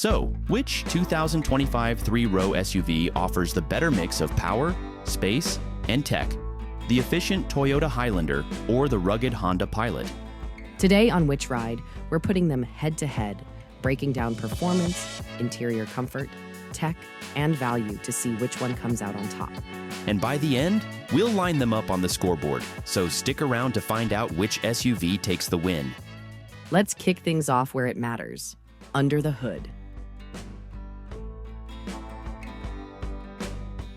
So, which 2025 three-row SUV offers the better mix of power, space, and tech? The efficient Toyota Highlander or the rugged Honda Pilot? Today on Which Ride, we're putting them head-to-head, breaking down performance, interior comfort, tech, and value to see which one comes out on top. And by the end, we'll line them up on the scoreboard, so stick around to find out which SUV takes the win. Let's kick things off where it matters, under the hood.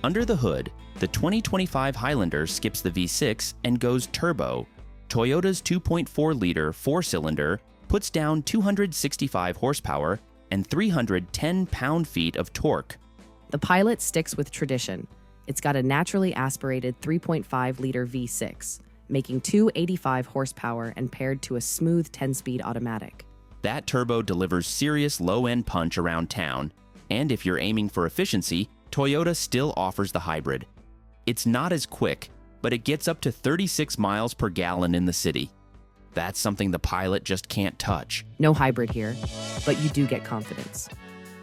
Under the hood, the 2025 Highlander skips the V6 and goes turbo. Toyota's 2.4-liter four-cylinder puts down 265 horsepower and 310 pound-feet of torque. The Pilot sticks with tradition. It's got a naturally aspirated 3.5-liter V6, making 285 horsepower and paired to a smooth 10-speed automatic. That turbo delivers serious low-end punch around town, and if you're aiming for efficiency, Toyota still offers the hybrid. It's not as quick, but it gets up to 36 miles per gallon in the city. That's something the Pilot just can't touch. No hybrid here, but you do get confidence.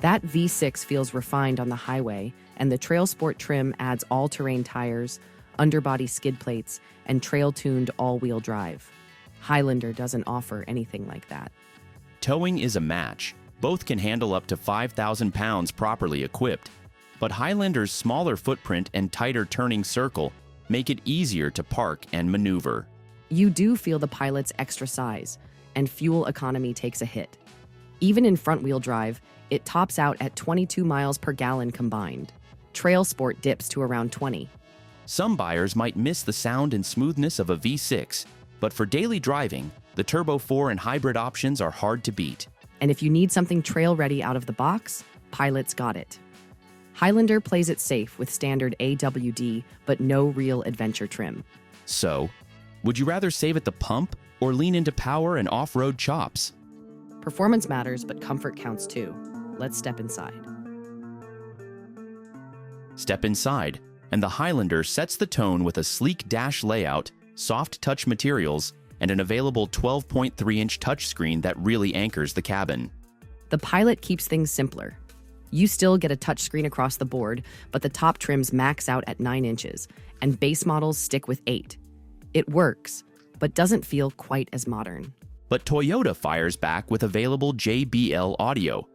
That V6 feels refined on the highway, and the TrailSport trim adds all-terrain tires, underbody skid plates, and trail-tuned all-wheel drive. Highlander doesn't offer anything like that. Towing is a match. Both can handle up to 5,000 pounds properly equipped. But Highlander's smaller footprint and tighter turning circle make it easier to park and maneuver. You do feel the Pilot's extra size, and fuel economy takes a hit. Even in front-wheel drive, it tops out at 22 miles per gallon combined. TrailSport dips to around 20. Some buyers might miss the sound and smoothness of a V6, but for daily driving, the Turbo 4 and hybrid options are hard to beat. And if you need something trail-ready out of the box, Pilot's got it. Highlander plays it safe with standard AWD, but no real adventure trim. So, would you rather save at the pump or lean into power and off-road chops? Performance matters, but comfort counts too. Let's step inside. Step inside, and the Highlander sets the tone with a sleek dash layout, soft touch materials, and an available 12.3-inch touchscreen that really anchors the cabin. The Pilot keeps things simpler. You still get a touchscreen across the board, but the top trims max out at 9 inches, and base models stick with 8. It works, but doesn't feel quite as modern. But Toyota fires back with available JBL audio,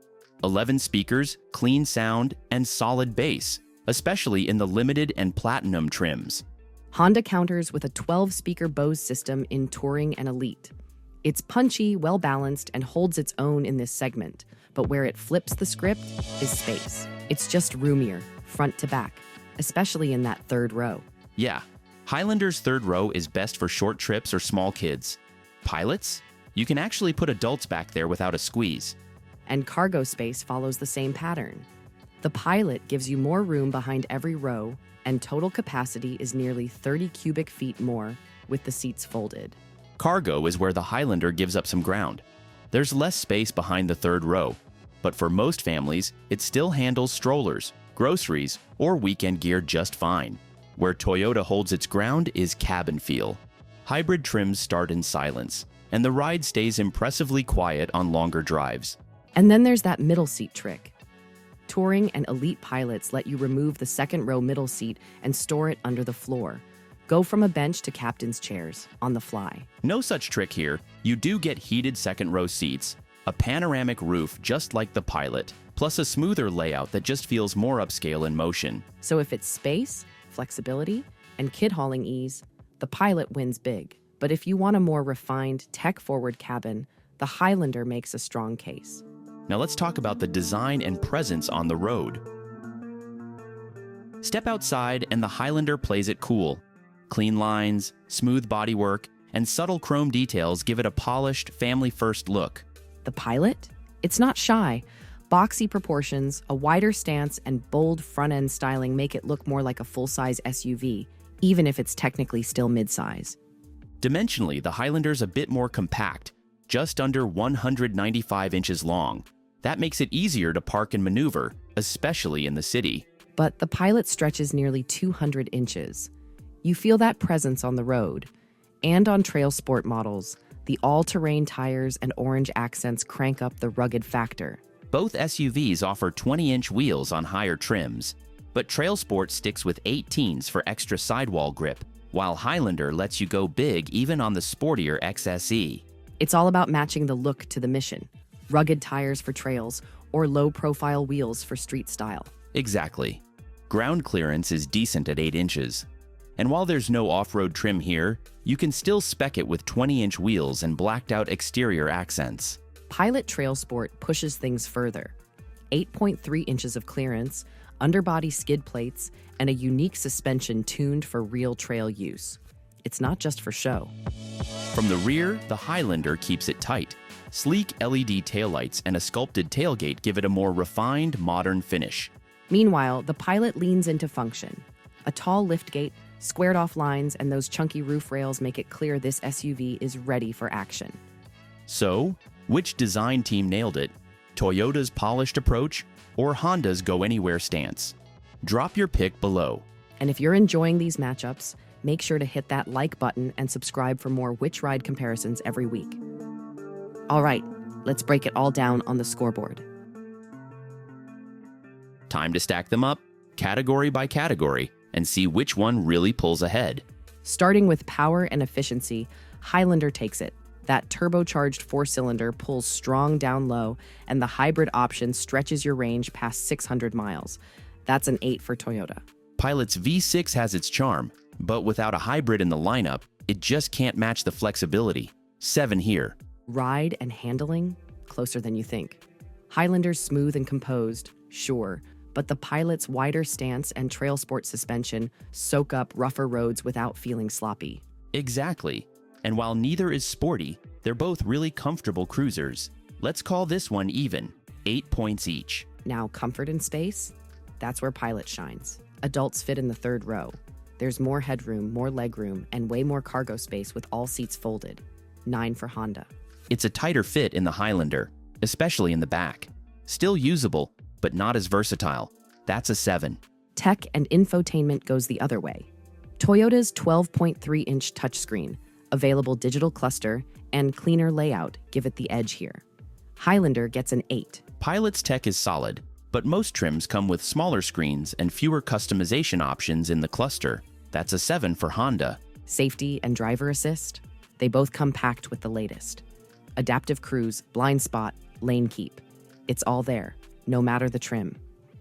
11 speakers, clean sound, and solid bass, especially in the limited and platinum trims. Honda counters with a 12-speaker Bose system in Touring and Elite. It's punchy, well-balanced, and holds its own in this segment, but where it flips the script is space. It's just roomier, front to back, especially in that third row. Yeah, Highlander's third row is best for short trips or small kids. Pilots? You can actually put adults back there without a squeeze. And cargo space follows the same pattern. The Pilot gives you more room behind every row, and total capacity is nearly 30 cubic feet more with the seats folded. Cargo is where the Highlander gives up some ground. There's less space behind the third row, but for most families, it still handles strollers, groceries, or weekend gear just fine. Where Toyota holds its ground is cabin feel. Hybrid trims start in silence, and the ride stays impressively quiet on longer drives. And then there's that middle seat trick. Touring and Elite Pilots let you remove the second row middle seat and store it under the floor. Go from a bench to captain's chairs on the fly. No such trick here. You do get heated second row seats, a panoramic roof just like the Pilot, plus a smoother layout that just feels more upscale in motion. So if it's space, flexibility, and kid hauling ease, the Pilot wins big. But if you want a more refined, tech-forward cabin, the Highlander makes a strong case. Now let's talk about the design and presence on the road. Step outside and the Highlander plays it cool. Clean lines, smooth bodywork, and subtle chrome details give it a polished, family-first look. The Pilot? It's not shy. Boxy proportions, a wider stance, and bold front-end styling make it look more like a full-size SUV, even if it's technically still midsize. Dimensionally, the Highlander's a bit more compact, just under 195 inches long. That makes it easier to park and maneuver, especially in the city. But the Pilot stretches nearly 200 inches. You feel that presence on the road. And on TrailSport models, the all-terrain tires and orange accents crank up the rugged factor. Both SUVs offer 20-inch wheels on higher trims, but TrailSport sticks with 18s for extra sidewall grip, while Highlander lets you go big even on the sportier XSE. It's all about matching the look to the mission. Rugged tires for trails or low-profile wheels for street style. Exactly. Ground clearance is decent at 8 inches. And while there's no off-road trim here, you can still spec it with 20-inch wheels and blacked-out exterior accents. Pilot TrailSport pushes things further. 8.3 inches of clearance, underbody skid plates, and a unique suspension tuned for real trail use. It's not just for show. From the rear, the Highlander keeps it tight. Sleek LED taillights and a sculpted tailgate give it a more refined, modern finish. Meanwhile, the Pilot leans into function. A tall liftgate, squared-off lines, and those chunky roof rails make it clear this SUV is ready for action. So, which design team nailed it? Toyota's polished approach or Honda's go-anywhere stance? Drop your pick below. And if you're enjoying these matchups, make sure to hit that like button and subscribe for more Which Ride comparisons every week. All right, let's break it all down on the scoreboard. Time to stack them up, category by category, and see which one really pulls ahead. Starting with power and efficiency, Highlander takes it. That turbocharged four-cylinder pulls strong down low, and the hybrid option stretches your range past 600 miles. That's an 8 for Toyota. Pilot's V6 has its charm, but without a hybrid in the lineup, it just can't match the flexibility. 7 here. Ride and handling? Closer than you think. Highlander's smooth and composed, sure, but the Pilot's wider stance and TrailSport suspension soak up rougher roads without feeling sloppy. Exactly. And while neither is sporty, they're both really comfortable cruisers. Let's call this one even, 8 points each. Now, comfort and space? That's where Pilot shines. Adults fit in the third row. There's more headroom, more legroom, and way more cargo space with all seats folded. 9 for Honda. It's a tighter fit in the Highlander, especially in the back. Still usable, but not as versatile. That's a 7. Tech and infotainment goes the other way. Toyota's 12.3-inch touchscreen, available digital cluster, and cleaner layout give it the edge here. Highlander gets an 8. Pilot's tech is solid, but most trims come with smaller screens and fewer customization options in the cluster. That's a 7 for Honda. Safety and driver assist? They both come packed with the latest. Adaptive cruise, blind spot, lane keep. It's all there, no matter the trim.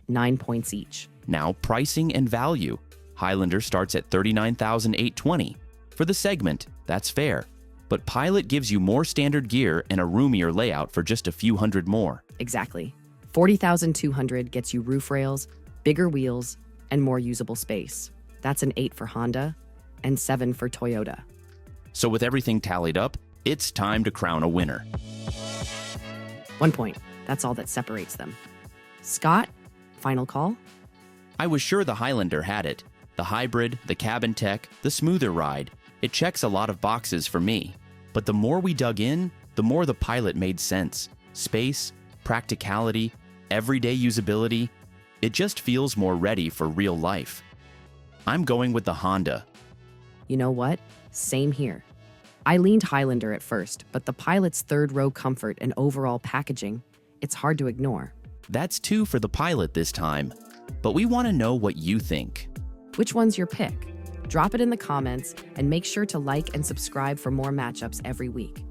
9 points each. Now, pricing and value. Highlander starts at $39,820. For the segment, that's fair. But Pilot gives you more standard gear and a roomier layout for just a few hundred more. Exactly. $40,200 gets you roof rails, bigger wheels, and more usable space. That's an 8 for Honda and 7 for Toyota. So with everything tallied up, it's time to crown a winner. 1 point. That's all that separates them. Scott, final call? I was sure the Highlander had it. The hybrid, the cabin tech, the smoother ride. It checks a lot of boxes for me. But the more we dug in, the more the Pilot made sense. Space, practicality, everyday usability. It just feels more ready for real life. I'm going with the Honda. You know what? Same here. I leaned Highlander at first, but the Pilot's third row comfort and overall packaging, it's hard to ignore. That's 2 for the Pilot this time. But we want to know what you think. Which one's your pick? Drop it in the comments and make sure to like and subscribe for more matchups every week.